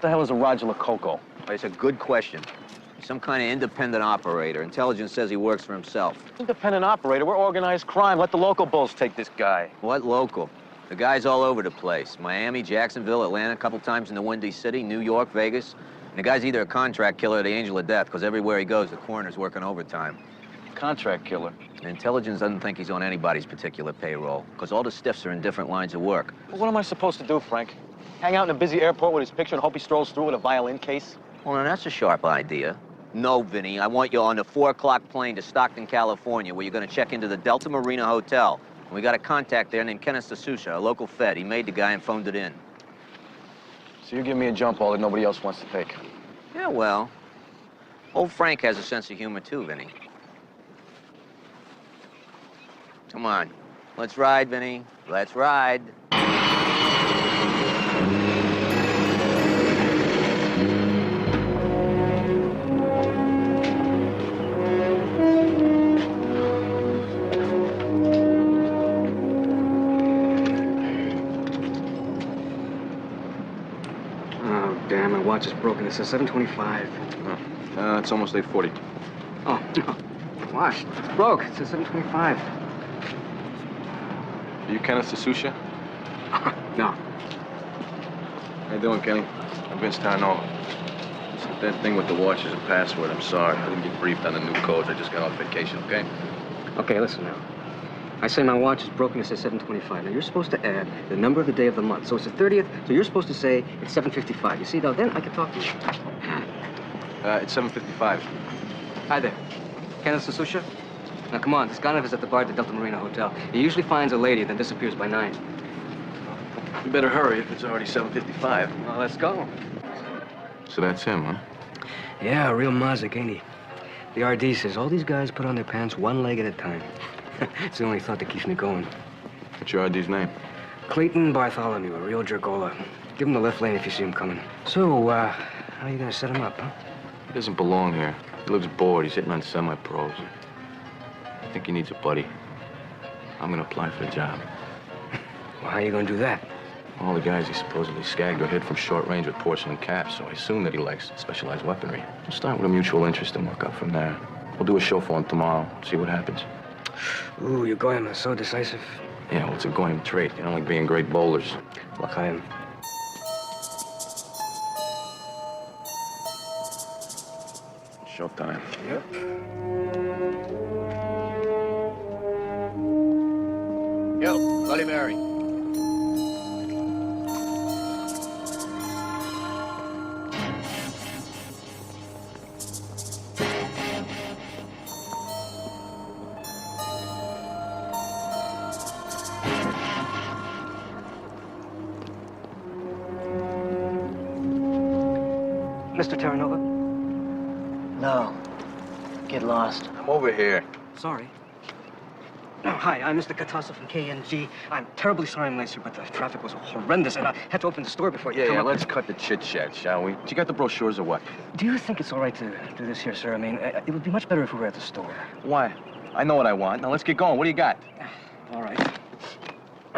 What the hell is a Roger Lococo? It's a good question. He's some kind of independent operator. Intelligence says he works for himself. Independent operator? We're organized crime. Let the local bulls take this guy. What local? The guy's all over the place. Miami, Jacksonville, Atlanta, a couple times in the Windy City, New York, Vegas. And the guy's either a contract killer or the angel of death, because everywhere he goes, the coroner's working overtime. Contract killer? Intelligence doesn't think he's on anybody's particular payroll, because all the stiffs are in different lines of work. Well, what am I supposed to do, Frank? Hang out in a busy airport with his picture and hope he strolls through with a violin case? Well, now that's a sharp idea. No, Vinnie, I want you on the 4 o'clock plane to Stockton, California, where you're going to check into the Delta Marina Hotel. And we got a contact there named Kenneth D'Souza, a local Fed. He made the guy and phoned it in. So you're giving me a jump ball that nobody else wants to take? Yeah, well, old Frank has a sense of humor, too, Vinnie. Come on. Let's ride, Vinnie. Let's ride. Oh, damn, my watch is broken. It says 7:25. It's almost 8:40. Oh, no. Watch, it's broke. It says 7:25. Are you Kenneth D'Souza? No. How you doing, Kenny? I'm Vince Tarnova. Listen, that thing with the watch is a password. I'm sorry. I didn't get briefed on the new codes. I just got off vacation, okay? Okay, listen now. I say my watch is broken. It says 7:25. Now, you're supposed to add the number of the day of the month. So it's the 30th, so you're supposed to say it's 7:55. You see, now then I can talk to you. It's 7:55. Hi there. Kenneth D'Souza? Now, come on. This Ganov is at the bar at the Delta Marina Hotel. He usually finds a lady, then disappears by 9. You better hurry if it's already 7:55. Well, let's go. So that's him, huh? Yeah, a real mazik, ain't he? The RD says all these guys put on their pants one leg at a time. It's the only thought that keeps me going. What's your RD's name? Clayton Bartholomew, a real jerkola. Give him the left lane if you see him coming. So, how are you gonna set him up, huh? He doesn't belong here. He lives bored. He's hitting on semi-pros. I think he needs a buddy. I'm gonna apply for the job. Well, how are you gonna do that? All the guys he supposedly skagged are hit from short range with porcelain caps, so I assume that he likes specialized weaponry. We'll start with a mutual interest and work up from there. We'll do a show for him tomorrow, see what happens. Ooh, your goyim is so decisive. Yeah, well, it's a goyim trait. They don't like being great bowlers. L'chaim. Showtime. Yep. Yo, Bloody Mary. Mr. Terranova? No. Get lost. I'm over here. Sorry. Oh, hi, I'm Mr. Katasa from KNG. I'm terribly sorry I'm late, sir, but the traffic was horrendous, and I had to open the store before you come up. Let's cut the chit-chat, shall we? You got the brochures or what? Do you think it's all right to do this here, sir? I mean, it would be much better if we were at the store. Why? I know what I want. Now, let's get going. What do you got? All right.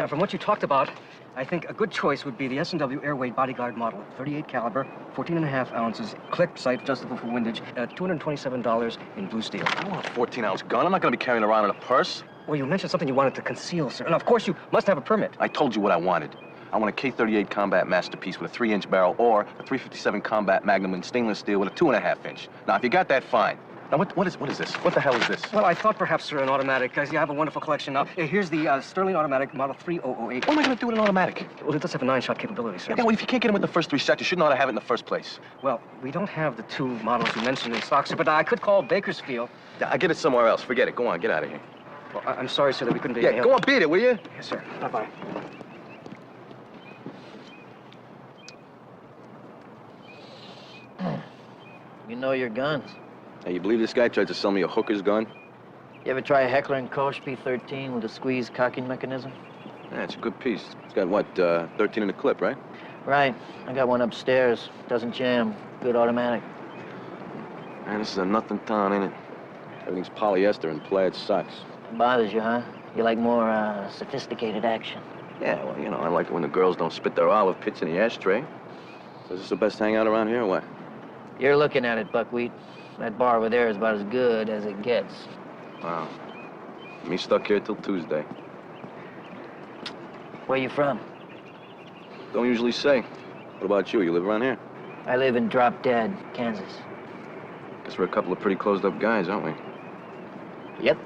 From what you talked about, I think a good choice would be the S&W Airway Bodyguard model, 38 caliber, 14.5 ounces, clip sight adjustable for windage, $227 in blue steel. I want a 14-ounce gun. I'm not going to be carrying around in a purse. Well, you mentioned something you wanted to conceal, sir. And of course, you must have a permit. I told you what I wanted. I want a K-38 combat masterpiece with a 3-inch barrel or a 357 combat Magnum in stainless steel with a 2.5-inch. Now, if you got that, fine. Now, what is this? What the hell is this? Well, I thought perhaps, sir, an automatic. I have a wonderful collection now. Here's the Sterling Automatic Model 3008. What am I going to do with an automatic? Well, it does have a 9-shot capability, sir. Yeah, well, if you can't get in with the first 3 shots, you shouldn't ought to have it in the first place. Well, we don't have the 2 models you mentioned in stock, sir, but I could call Bakersfield. Yeah, I get it somewhere else. Forget it. Go on, get out of here. Well, I'm sorry, sir, that we couldn't be... Yeah, go on, beat it, will you? Yes, sir. Bye-bye. You know your guns. Hey, you believe this guy tried to sell me a hooker's gun? You ever try a Heckler & Koch P13 with a squeeze cocking mechanism? Yeah, it's a good piece. It's got, what, 13 in the clip, right? Right. I got one upstairs. Doesn't jam. Good automatic. Man, this is a nothing town, ain't it? Everything's polyester and plaid socks. It bothers you, huh? You like more, sophisticated action. Yeah, well, you know, I like it when the girls don't spit their olive pits in the ashtray. So is this the best hangout around here or what? You're looking at it, Buckwheat. That bar over there is about as good as it gets. Wow. Me stuck here till Tuesday. Where you from? Don't usually say. What about you? You live around here? I live in Drop Dead, Kansas. Guess we're a couple of pretty closed-up guys, aren't we? Yep.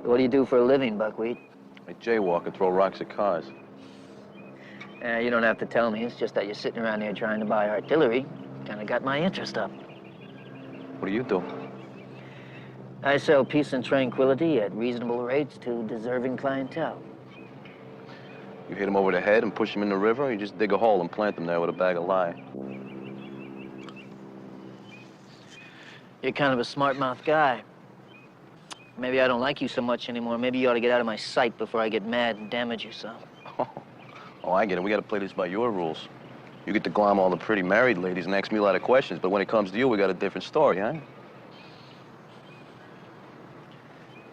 What do you do for a living, Buckwheat? I jaywalk and throw rocks at cars. You don't have to tell me. It's just that you're sitting around here trying to buy artillery. Kind of got my interest up. What do you do? I sell peace and tranquility at reasonable rates to deserving clientele. You hit them over the head and push them in the river, or you just dig a hole and plant them there with a bag of lye? You're kind of a smart-mouthed guy. Maybe I don't like you so much anymore. Maybe you ought to get out of my sight before I get mad and damage you some. Oh, I get it. We got to play this by your rules. You get to glom all the pretty married ladies and ask me a lot of questions, but when it comes to you, we got a different story, huh?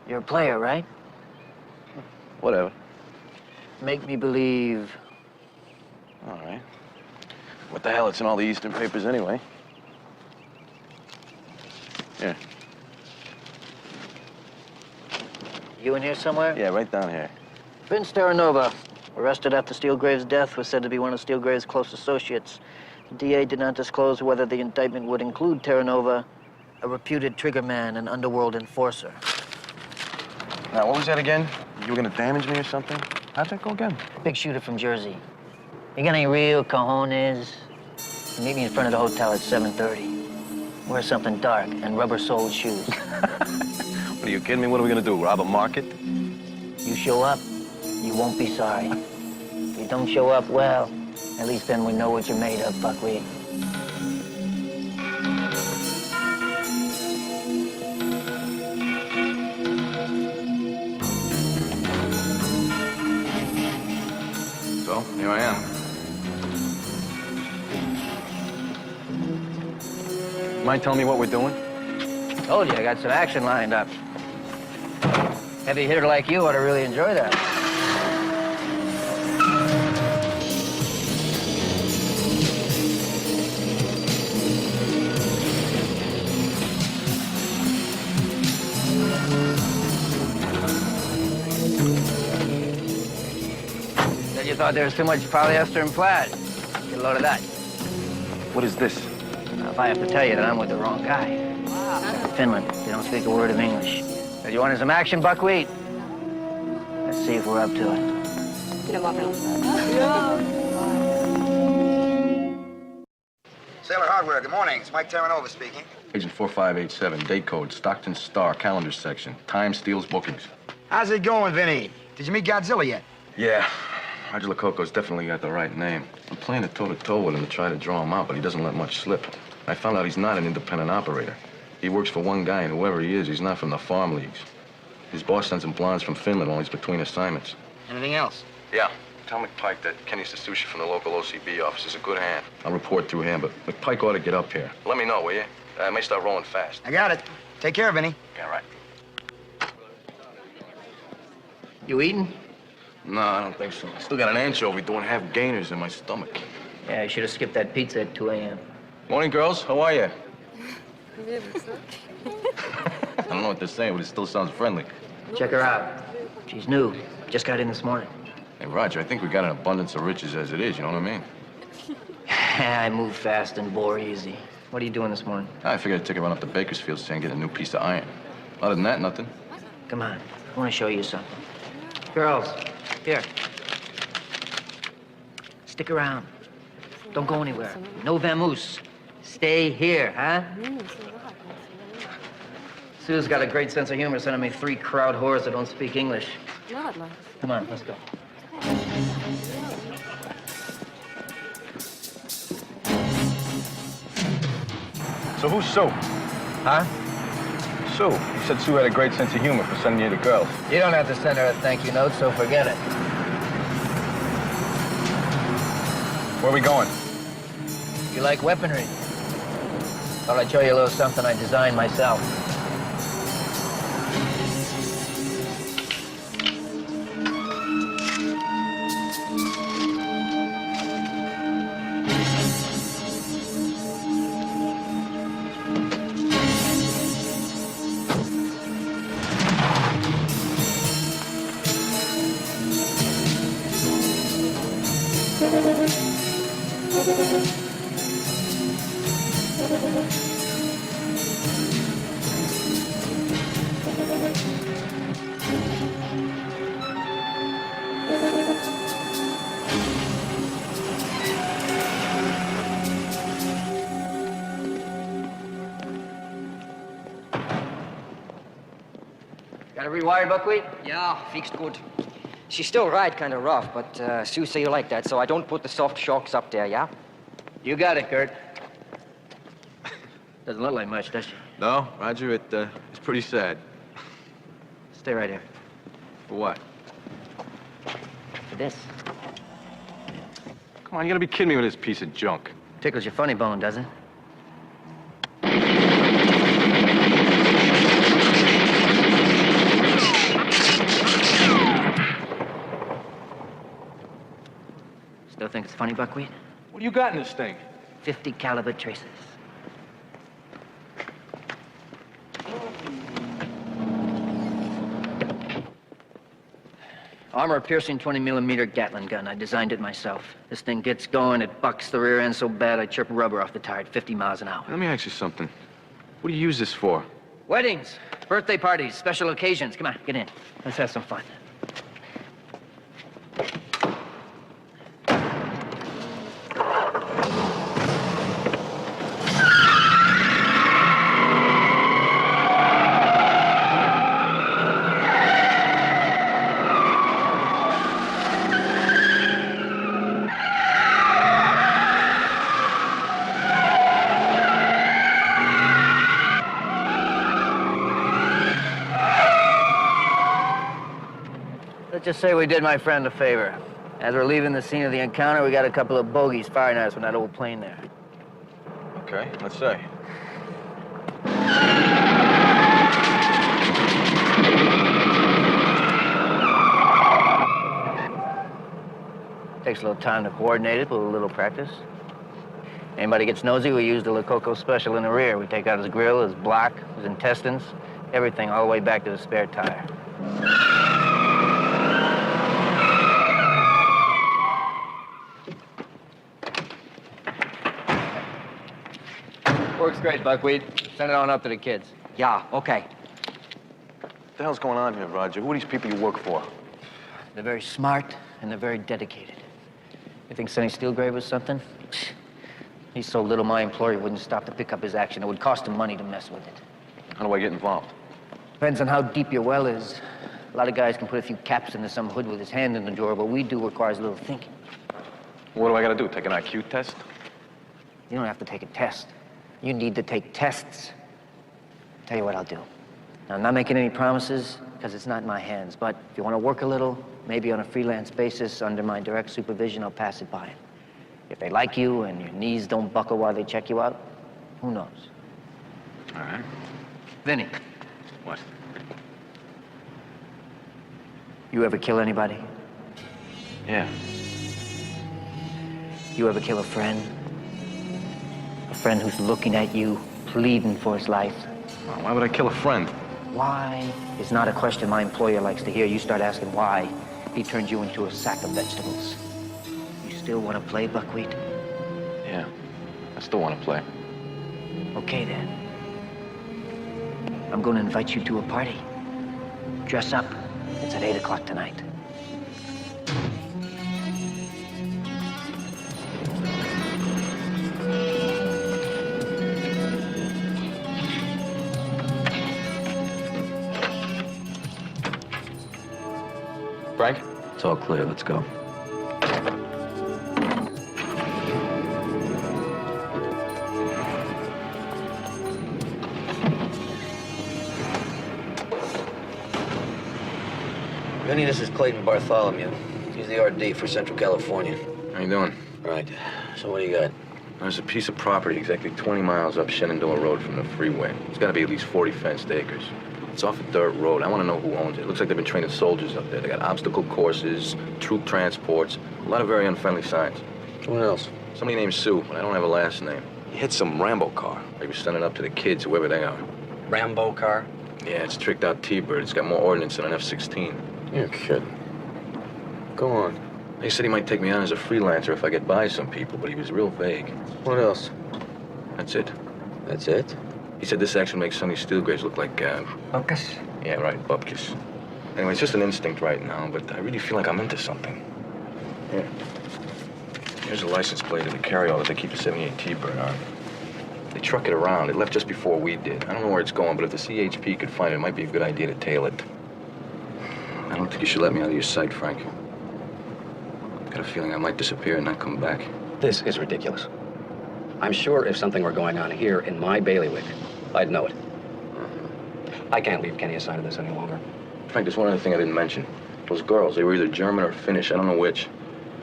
You're a player, right? Whatever. Make me believe. All right. What the hell? It's in all the Eastern papers anyway. Here. You in here somewhere? Yeah, right down here. Vince Terranova, arrested after Steelgrave's death, was said to be one of Steelgrave's close associates. The DA did not disclose whether the indictment would include Terranova, a reputed triggerman and underworld enforcer. Now, what was that again? You were gonna damage me or something? How'd that go again? Big shooter from Jersey. You got any real cojones? Meet me in front of the hotel at 7:30. Wear something dark and rubber-soled shoes. What, are you kidding me? What are we gonna do, rob a market? You show up, you won't be sorry. If you don't show up, well, at least then we know what you're made of, Buckwheat. So, here I am. Mind telling me what we're doing? Told you, I got some action lined up. Heavy hitter like you ought to really enjoy that. Said you thought there was too much polyester and plaid. Get a load of that. What is this? Now, if I have to tell you that I'm with the wrong guy. Finland. They don't speak a word of English. Said you wanted some action, Buckwheat? Let's see if we're up to it. Sailor Hardware, good morning. It's Mike Terranova speaking. Agent 4587, date code, Stockton Star, calendar section. Time steals bookings. How's it going, Vinnie? Did you meet Godzilla yet? Yeah, Roger Lococo's definitely got the right name. I'm playing a toe-to-toe with him to try to draw him out, but he doesn't let much slip. I found out he's not an independent operator. He works for one guy, and whoever he is, he's not from the farm leagues. His boss sends him blondes from Finland while he's between assignments. Anything else? Yeah. Tell McPike that Kenny Sasushi from the local OCB office is a good hand. I'll report through him, but McPike ought to get up here. Let me know, will you? I may start rolling fast. I got it. Take care, Vinnie. Yeah, right. You eating? No, I don't think so. I still got an anchovy doing half gainers in my stomach. Yeah, I should have skipped that pizza at 2 a.m. Morning, girls. How are you? I don't know what they're saying, but it still sounds friendly. Check her out. She's new. Just got in this morning. Hey, Roger, I think we got an abundance of riches as it is, you know what I mean? I move fast and bore easy. What are you doing this morning? I figured I'd take a run up to Bakersfield and get a new piece of iron. Other than that, nothing. Come on. I want to show you something. Girls, here. Stick around. Don't go anywhere. No vamoose. Stay here, huh? Sue's got a great sense of humor sending me 3 crowd whores that don't speak English. Come on, let's go. So who's Sue? Huh? Sue. You said Sue had a great sense of humor for sending you the girls. You don't have to send her a thank you note, so forget it. Where are we going? You like weaponry? Thought I'd show you a little something I designed myself. Got it rewired, Buckwheat? Yeah, fixed good. She still ride kind of rough, but Sue say you like that, so I don't put the soft shocks up there, yeah? You got it, Kurt. Doesn't look like much, does she? No, Roger, it's pretty sad. Stay right here. For what? For this. Come on, you gotta be kidding me with this piece of junk. Tickles your funny bone, does it? Still think it's funny, Buckwheat? What do you got in this thing? 50 caliber traces. Armor-piercing 20-millimeter Gatling gun. I designed it myself. This thing gets going, it bucks the rear end so bad I chirp rubber off the tire at 50 miles an hour. Let me ask you something. What do you use this for? Weddings, birthday parties, special occasions. Come on, get in. Let's have some fun. Let's just say we did my friend a favor. As we're leaving the scene of the encounter, we got a couple of bogeys firing at us from that old plane there. Okay, let's say. Takes a little time to coordinate it, but with a little practice. Anybody gets nosy, we use the Lococo special in the rear. We take out his grill, his block, his intestines, everything all the way back to the spare tire. Works great, Buckwheat. Send it on up to the kids. Yeah, okay. What the hell's going on here, Roger? Who are these people you work for? They're very smart, and they're very dedicated. You think Sonny Steelgrave was something? He's so little my employer wouldn't stop to pick up his action. It would cost him money to mess with it. How do I get involved? Depends on how deep your well is. A lot of guys can put a few caps into some hood with his hand in the drawer. What we do requires a little thinking. What do I gotta do? Take an IQ test? You don't have to take a test. You need to take tests. Tell you what I'll do. Now, I'm not making any promises, because it's not in my hands, but if you want to work a little, maybe on a freelance basis, under my direct supervision, I'll pass it by. If they like you and your knees don't buckle while they check you out, who knows? All right. Vinnie, What? you ever kill anybody? Yeah. You ever kill a friend? A friend who's looking at you, pleading for his life? Why would I kill a friend? Why is not a question my employer likes to hear. You start asking why, he turns you into a sack of vegetables. You still want to play, Buckwheat? Yeah. I still want to play. Okay, then. I'm going to invite you to a party. Dress up. It's at 8 o'clock tonight. Frank? It's all clear. Let's go. Vinnie, this is Clayton Bartholomew. He's the RD for Central California. How you doing? Right. So what do you got? There's a piece of property exactly 20 miles up Shenandoah Road from the freeway. It's got to be at least 40 fenced acres. It's off a dirt road. I want to know who owns it. It looks like they've been training soldiers up there. They got obstacle courses, troop transports, a lot of very unfriendly signs. What else? Somebody named Sue, but I don't have a last name. He hit some Rambo car. They were sending up to the kids, whoever they are. Rambo car? Yeah, it's tricked out T-Bird. It's got more ordnance than an F-16. You're kidding. Go on. He said he might take me on as a freelancer if I get by some people, but he was real vague. What else? That's it. That's it? He said this action makes Sonny Steelgraves look like, Bumpkus? yeah, right, bupkis. Anyway, it's just an instinct right now, but I really feel like I'm into something. Here. Here's a license plate of the carryall that they keep the 78 T-Bird on. They truck it around. It left just before we did. I don't know where it's going, but if the CHP could find it, it might be a good idea to tail it. I don't think you should let me out of your sight, Frank. I've got a feeling I might disappear and not come back. This is ridiculous. I'm sure if something were going on here in my bailiwick, I'd know it. I can't leave Kenny aside of this any longer. Frank, there's one other thing I didn't mention. Those girls, they were either German or Finnish. I don't know which.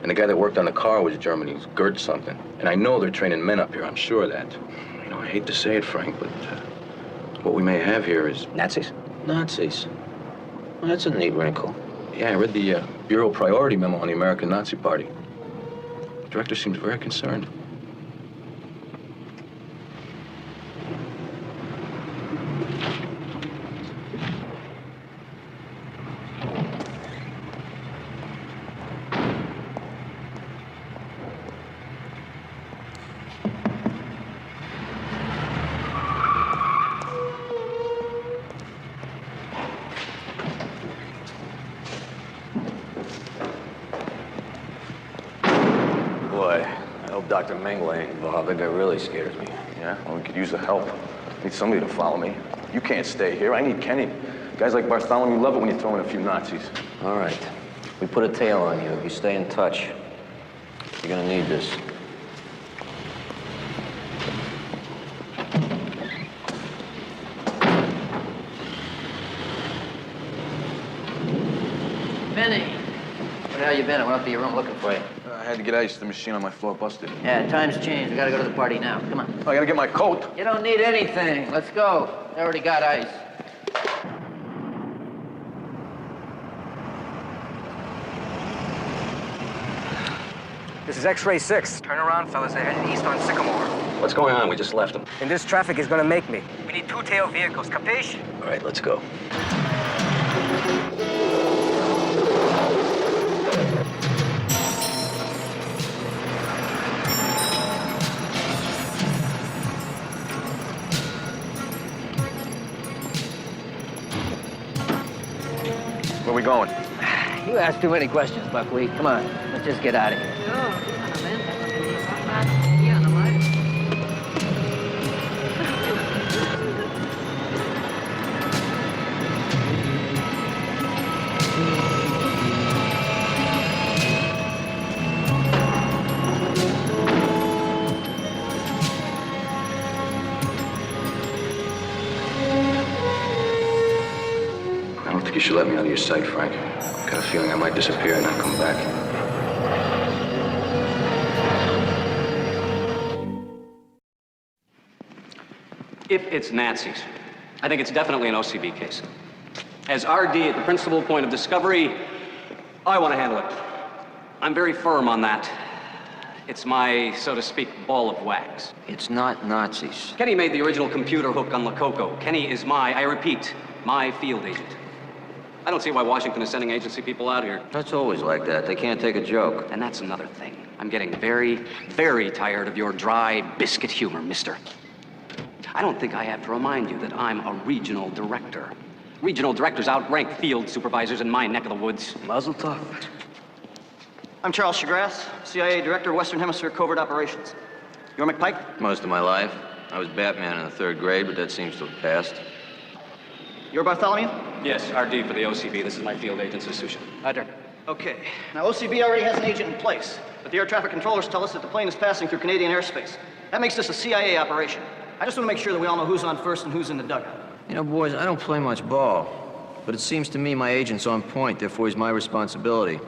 And the guy that worked on the car was German. He's Gert something. And I know they're training men up here. I'm sure of that. You know, I hate to say it, Frank, but what we may have here is... Nazis? Nazis. Well, that's a neat wrinkle. Yeah, I read the Bureau priority memo on the American Nazi Party. The director seems very concerned. Boy, I hope Dr. Mengele ain't involved. That guy really scares me. Yeah, well, we could use the help. Need somebody to follow me. You can't stay here. I need Kenny. Guys like Bartholomew love it when you throw in a few Nazis. All right. We put a tail on you. You stay in touch. You're gonna need this. Vinnie! Where the hell you been? I went up to your room looking for you. I had to get ice. The machine on my floor busted. Yeah, time's changed. We gotta go to the party now. Come on. I gotta get my coat. You don't need anything. Let's go. I already got ice. This is X-ray 6. Turn around, fellas. They're heading east on Sycamore. What's going on? We just left them. And this traffic is gonna make me. We need two-tail vehicles, capiche? All right, let's go. Where we going? You ask too many questions, Buckwheat. Come on. Let's just get out of here. I don't think you should let me out of your sight, Frank. I've got a feeling I might disappear and not come back. If it's Nazis, I think it's definitely an OCB case. As RD at the principal point of discovery, I want to handle it. I'm very firm on that. It's my, so to speak, ball of wax. It's not Nazis. Kenny made the original computer hook on Lococo. Kenny is I repeat, my field agent. I don't see why Washington is sending agency people out here. That's always like that. They can't take a joke. And that's another thing. I'm getting very, very tired of your dry biscuit humor, mister. I don't think I have to remind you that I'm a regional director. Regional directors outrank field supervisors in my neck of the woods. Mazel tov. I'm Charles Chagrass, CIA Director, Western Hemisphere Covert Operations. You're McPike? Most of my life. I was Batman in the 3rd grade, but that seems to have passed. You're Bartholomew? Yes, RD for the OCB. This is my field agent, Susha. Hunter. Okay. Now, OCB already has an agent in place, but the air traffic controllers tell us that the plane is passing through Canadian airspace. That makes this a CIA operation. I just want to make sure that we all know who's on first and who's in the dugout. You know, boys, I don't play much ball, but it seems to me my agent's on point, therefore he's my responsibility.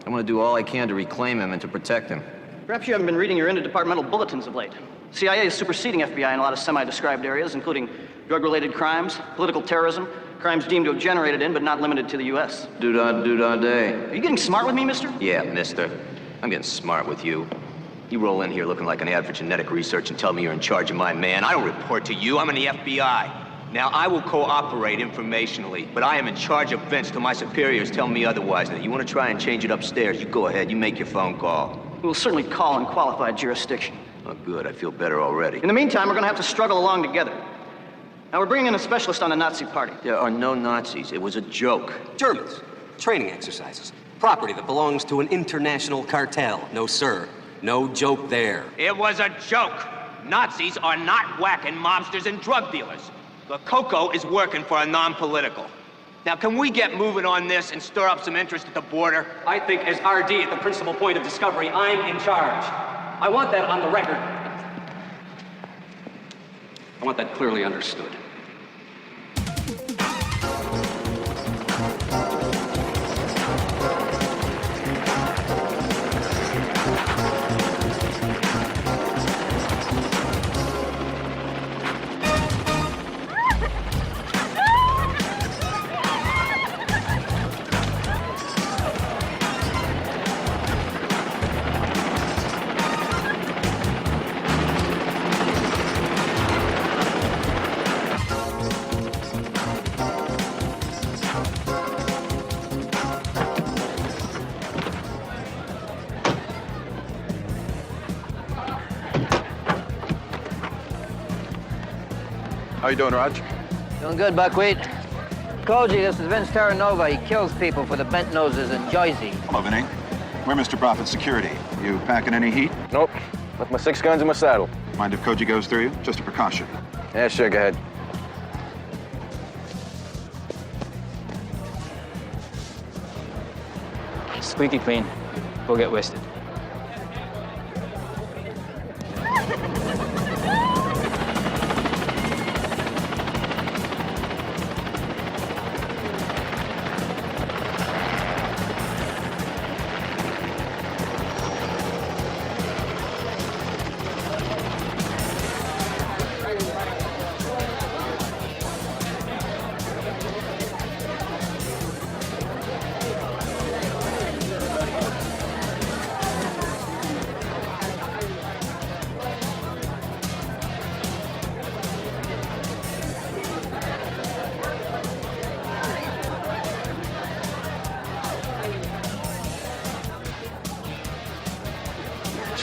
I want to do all I can to reclaim him and to protect him. Perhaps you haven't been reading your interdepartmental bulletins of late. CIA is superseding FBI in a lot of semi-described areas, including drug-related crimes, political terrorism, crimes deemed to have generated in but not limited to the U.S. Do-da day. Are you getting smart with me, mister? Yeah, mister. I'm getting smart with you. You roll in here looking like an ad for genetic research and tell me you're in charge of my man. I don't report to you. I'm in the FBI. Now, I will cooperate informationally, but I am in charge of Vince till my superiors tell me otherwise. Now, you want to try and change it upstairs, you go ahead, you make your phone call. We'll certainly call in qualified jurisdiction. Oh, good, I feel better already. In the meantime, we're going to have to struggle along together. Now, we're bringing in a specialist on the Nazi party. There are no Nazis. It was a joke. Germans. Training exercises. Property that belongs to an international cartel. No, sir. No joke there. It was a joke. Nazis are not whacking mobsters and drug dealers. The Coco is working for a non-political. Now, can we get moving on this and stir up some interest at the border? I think as RD at the principal point of discovery, I'm in charge. I want that on the record. I want that clearly understood. How you doing, Raj? Doing good, Buckwheat. Koji, this is Vince Terranova. He kills people for the bent noses in Jersey. Hello, Vinnie. We're Mr. Profitt Security. You packing any heat? Nope. Left my 6 guns in my saddle. Mind if Koji goes through you? Just a precaution. Yeah, sure, go ahead. Squeaky clean. We'll get wasted.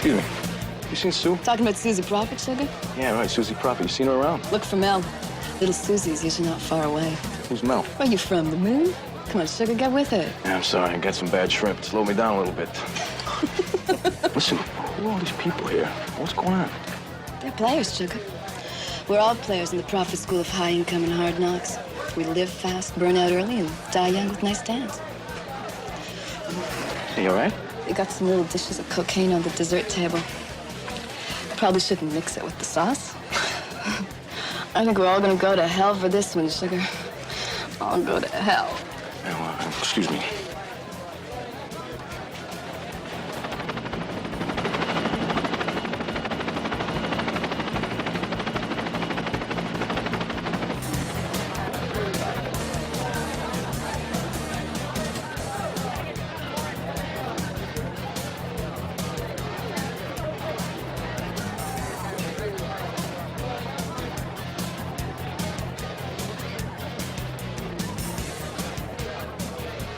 Excuse me. You seen Sue? Talking about Susie Profitt, sugar? Yeah, right, Susie Profitt. You seen her around? Look for Mel. Little Susie's usually not far away. Who's Mel? Where you from, the moon? Come on, sugar, get with it. Yeah, I'm sorry. I got some bad shrimp. Slow me down a little bit. Listen, who are all these people here? What's going on? They're players, sugar. We're all players in the Profitt School of High Income and Hard Knocks. We live fast, burn out early, and die young with nice dance. You all right? They got some little dishes of cocaine on the dessert table. Probably shouldn't mix it with the sauce. I think we're all gonna go to hell for this one, sugar. I'll go to hell. Yeah, well, excuse me.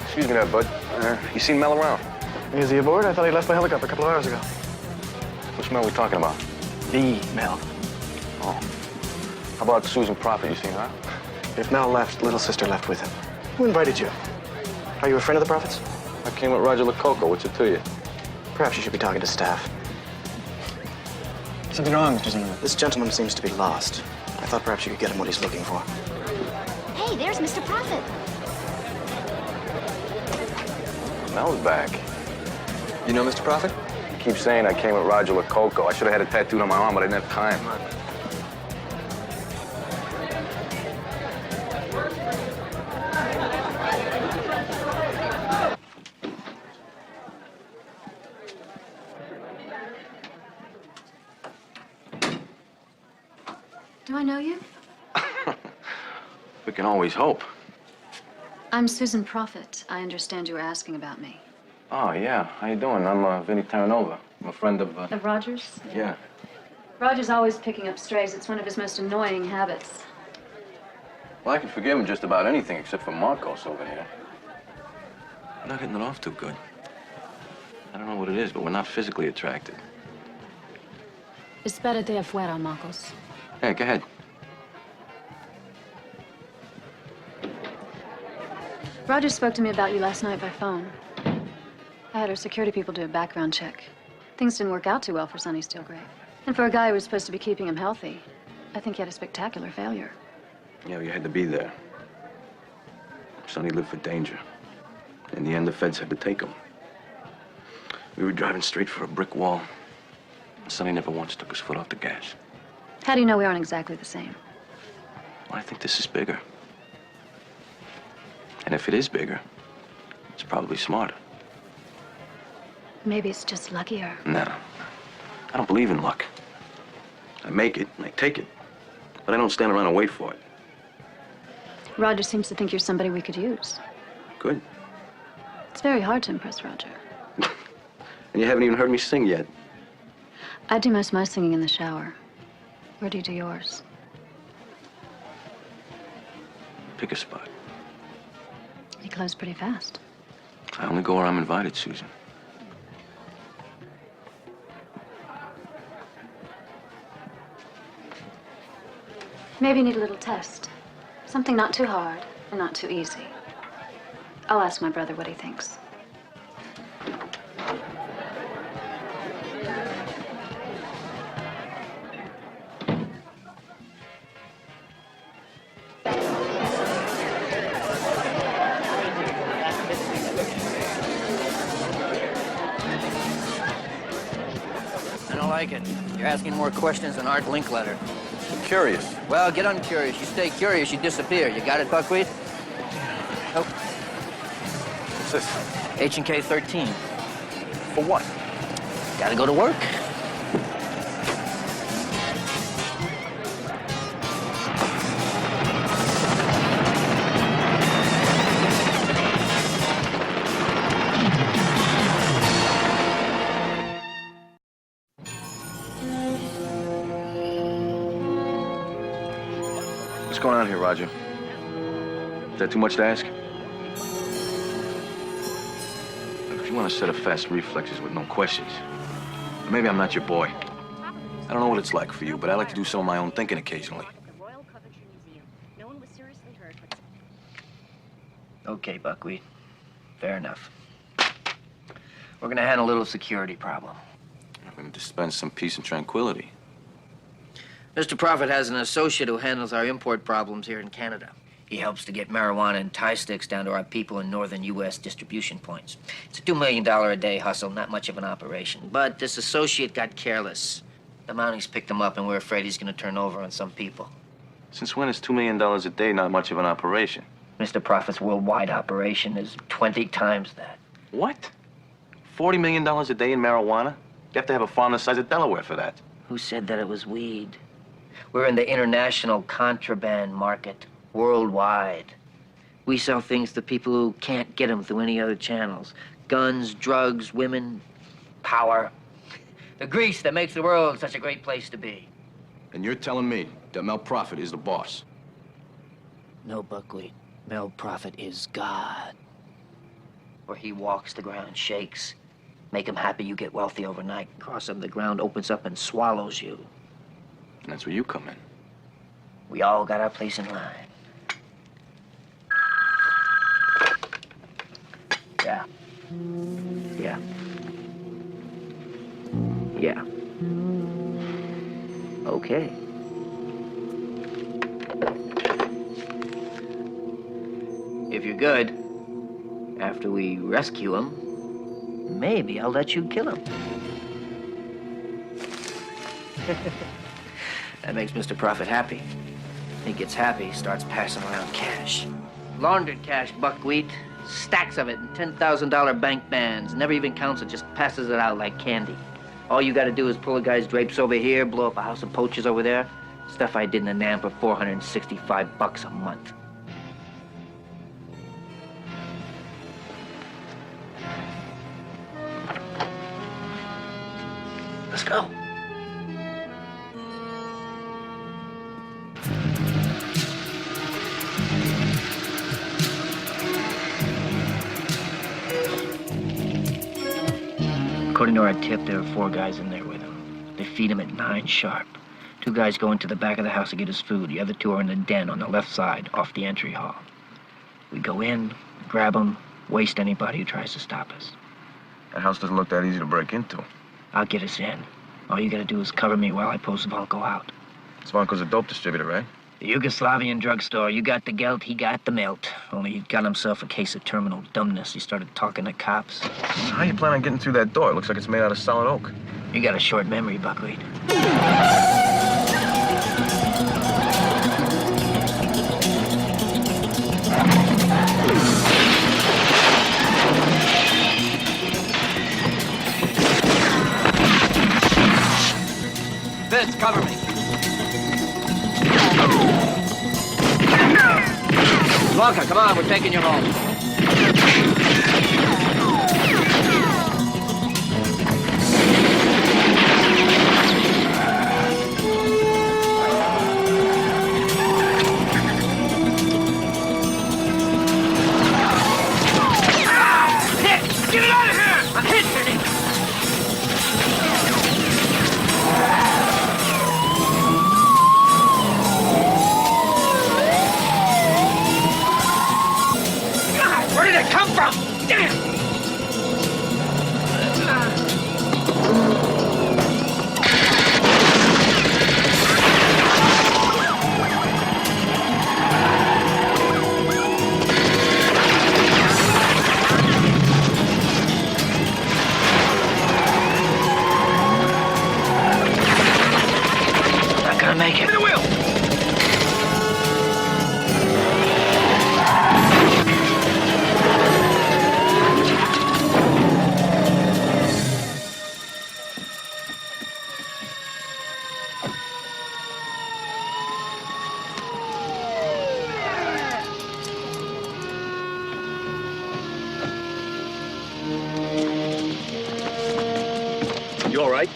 Excuse me there, bud. You seen Mel around? Is he aboard? I thought he left by helicopter a couple of hours ago. Which Mel we talking about? The Mel. Oh. How about Susan Profitt? You seen her? If Mel left, little sister left with him. Who invited you? Are you a friend of the Prophets? I came with Roger Lococo. What's it to you? Perhaps you should be talking to staff. Something wrong, Mr. Zimmerman. This gentleman seems to be lost. I thought perhaps you could get him what he's looking for. Hey, there's Mr. Profitt. Mel's back. You know Mr. Profitt? He keeps saying I came with Roger Lococo. I should have had it tattooed on my arm, but I didn't have time. Do I know you? We can always hope. I'm Susan Profitt. I understand you were asking about me. Oh, yeah. How you doing? I'm Vinnie Terranova. I'm a friend of... Of Rogers? Yeah. Roger's always picking up strays. It's one of his most annoying habits. Well, I can forgive him just about anything except for Marcos over here. We're not hitting it off too good. I don't know what it is, but we're not physically attracted. Espérate afuera, Marcos. Hey, go ahead. Roger spoke to me about you last night by phone. I had our security people do a background check. Things didn't work out too well for Sonny Steelgrave. And for a guy who was supposed to be keeping him healthy, I think he had a spectacular failure. Yeah, well, you had to be there. Sonny lived for danger. In the end, the feds had to take him. We were driving straight for a brick wall. Sonny never once took his foot off the gas. How do you know we aren't exactly the same? Well, I think this is bigger. And if it is bigger, it's probably smarter. Maybe it's just luckier. No. I don't believe in luck. I make it, and I take it. But I don't stand around and wait for it. Roger seems to think you're somebody we could use. Good. It's very hard to impress Roger. And you haven't even heard me sing yet. I do most of my singing in the shower. Where do you do yours? Pick a spot. You close pretty fast. I only go where I'm invited, Susan. Maybe you need a little test. Something not too hard and not too easy. I'll ask my brother what he thinks. I don't like it. You're asking more questions than Art Linkletter. I'm curious. Well, get uncurious. You stay curious, you disappear. You got it, Buckwheat? Oh. What's this? H&K 13. For what? Gotta go to work. What's going on here, Roger? Is that too much to ask? Look, if you want a set of fast reflexes with no questions, maybe I'm not your boy. I don't know what it's like for you, but I like to do some of my own thinking occasionally. Okay, Buckwheat. Fair enough. We're gonna handle a little security problem. I'm going to dispense some peace and tranquility. Mr. Profitt has an associate who handles our import problems here in Canada. He helps to get marijuana and Thai sticks down to our people in northern U.S. distribution points. It's a $2 million a day hustle, not much of an operation. But this associate got careless. The Mounties picked him up, and we're afraid he's going to turn over on some people. Since when is $2 million a day not much of an operation? Mr. Profitt's worldwide operation is 20 times that. What? $40 million a day in marijuana? You have to have a farm the size of Delaware for that. Who said that it was weed? We're in the international contraband market, worldwide. We sell things to people who can't get them through any other channels. Guns, drugs, women, power. The grease that makes the world such a great place to be. And you're telling me that Mel Profitt is the boss? No, Buckwheat. Mel Profitt is God. Where he walks, the ground shakes. Make him happy, you get wealthy overnight. Cross him, the ground opens up and swallows you. And that's where you come in. We all got our place in line. Yeah. Yeah. Yeah. Okay. If you're good, after we rescue him, maybe I'll let you kill him. That makes Mr. Profitt happy. He gets happy, starts passing around cash. Laundered cash, Buckwheat. Stacks of it in $10,000 bank bands. Never even counts it, just passes it out like candy. All you gotta do is pull a guy's drapes over here, blow up a house of poachers over there. Stuff I did in the NAM for $465 a month. Let's go. According to our tip, there are 4 guys in there with him. They feed him at 9 sharp. 2 guys go into the back of the house to get his food. The other 2 are in the den on the left side, off the entry hall. We go in, grab them, waste anybody who tries to stop us. That house doesn't look that easy to break into. I'll get us in. All you gotta do is cover me while I pull Zvonko out. Zvonko's a dope distributor, right? The Yugoslavian drugstore. You got the gelt, he got the melt. Only he got himself a case of terminal dumbness. He started talking to cops. How you plan on getting through that door? It looks like it's made out of solid oak. You got a short memory, Buckwheat. Vince, cover me. Blanca, come on, we're taking you home. Get it out of here! I'm hit, Vinnie! God, where did it come from? Damn! Make it. Give me the wheel! You all right?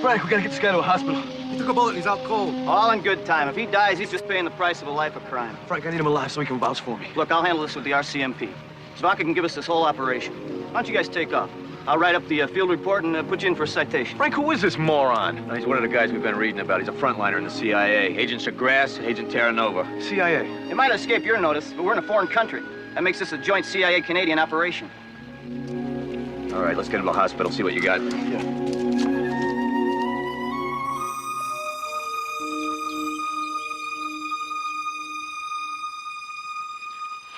Frank, we gotta get this guy to a hospital. He took a bullet and he's out cold. All in good time. If he dies, he's just paying the price of a life of crime. Frank, I need him alive so he can vouch for me. Look, I'll handle this with the RCMP. Zvonka can give us this whole operation. Why don't you guys take off? I'll write up the field report and put you in for a citation. Frank, who is this moron? He's one of the guys we've been reading about. He's a frontliner in the CIA. Agent Segras and Agent Terranova. CIA. It might escape your notice, but we're in a foreign country. That makes this a joint CIA-Canadian operation. All right, let's get him to the hospital, see what you got.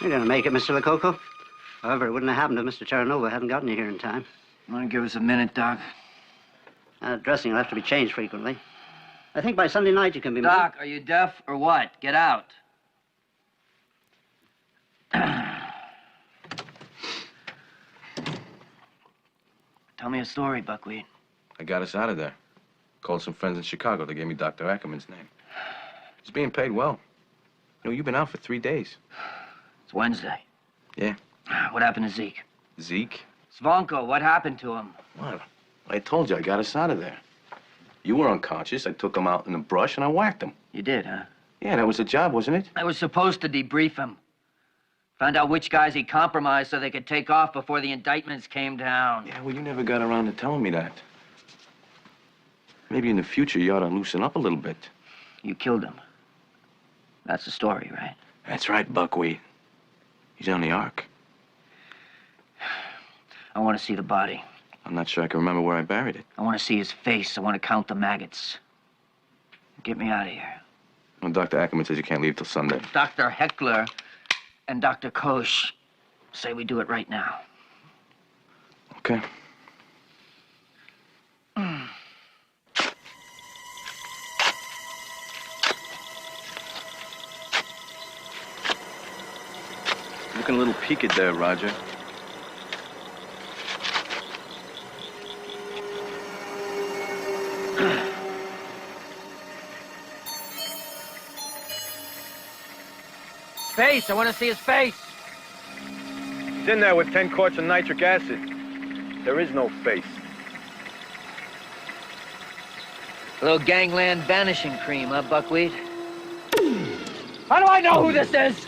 You're gonna make it, Mr. Lococo. However, it wouldn't have happened if Mr. Terranova hadn't gotten you here in time. Want to give us a minute, Doc? Dressing will have to be changed frequently. I think by Sunday night you can be... Doc, are you deaf or what? Get out. Tell me a story, Buckwheat. I got us out of there. Called some friends in Chicago. They gave me Dr. Ackerman's name. He's being paid well. You know, you've been out for 3 days. It's Wednesday. Yeah. What happened to Zeke? Zeke? Zvonko, what happened to him? What? I told you I got us out of there. You were unconscious. I took him out in the brush and I whacked him. You did, huh? Yeah, that was the job, wasn't it? I was supposed to debrief him. Found out which guys he compromised so they could take off before the indictments came down. Yeah, well, you never got around to telling me that. Maybe in the future you ought to loosen up a little bit. You killed him. That's the story, right? That's right, Buckwheat. He's on the ark. I want to see the body. I'm not sure I can remember where I buried it. I want to see his face. I want to count the maggots. Get me out of here. Well, Dr. Ackerman says you can't leave till Sunday. Dr. Heckler and Dr. Koch say we do it right now. Okay. Looking a little peaked there, Roger. Face! I want to see his face! He's in there with 10 quarts of nitric acid. There is no face. A little gangland vanishing cream, huh, Buckwheat? How do I know who this is?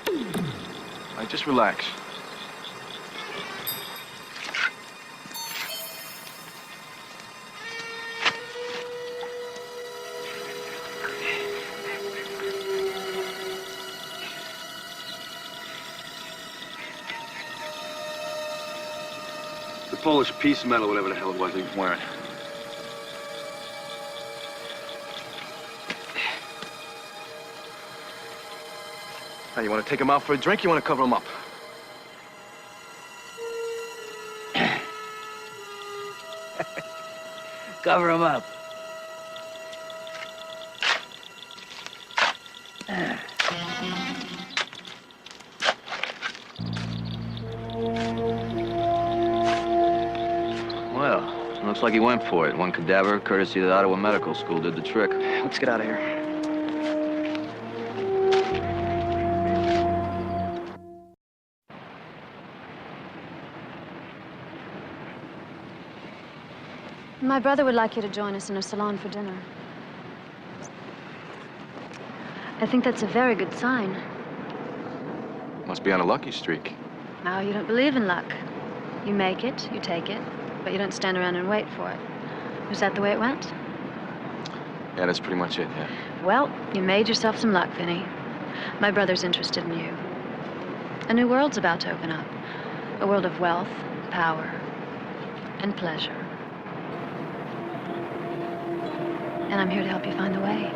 All right, just relax. The Polish peace medal, whatever the hell it was he was wearing. Now, you want to take him out for a drink? You want to cover him up? Cover him up. Well, looks like he went for it. One cadaver, courtesy of the Ottawa Medical School, did the trick. Let's get out of here. My brother would like you to join us in a salon for dinner. I think that's a very good sign. Must be on a lucky streak. Now, you don't believe in luck. You make it, you take it, but you don't stand around and wait for it. Was that the way it went? Yeah, that's pretty much it, yeah. Well, you made yourself some luck, Vinnie. My brother's interested in you. A new world's about to open up. A world of wealth, power, and pleasure. And I'm here to help you find the way.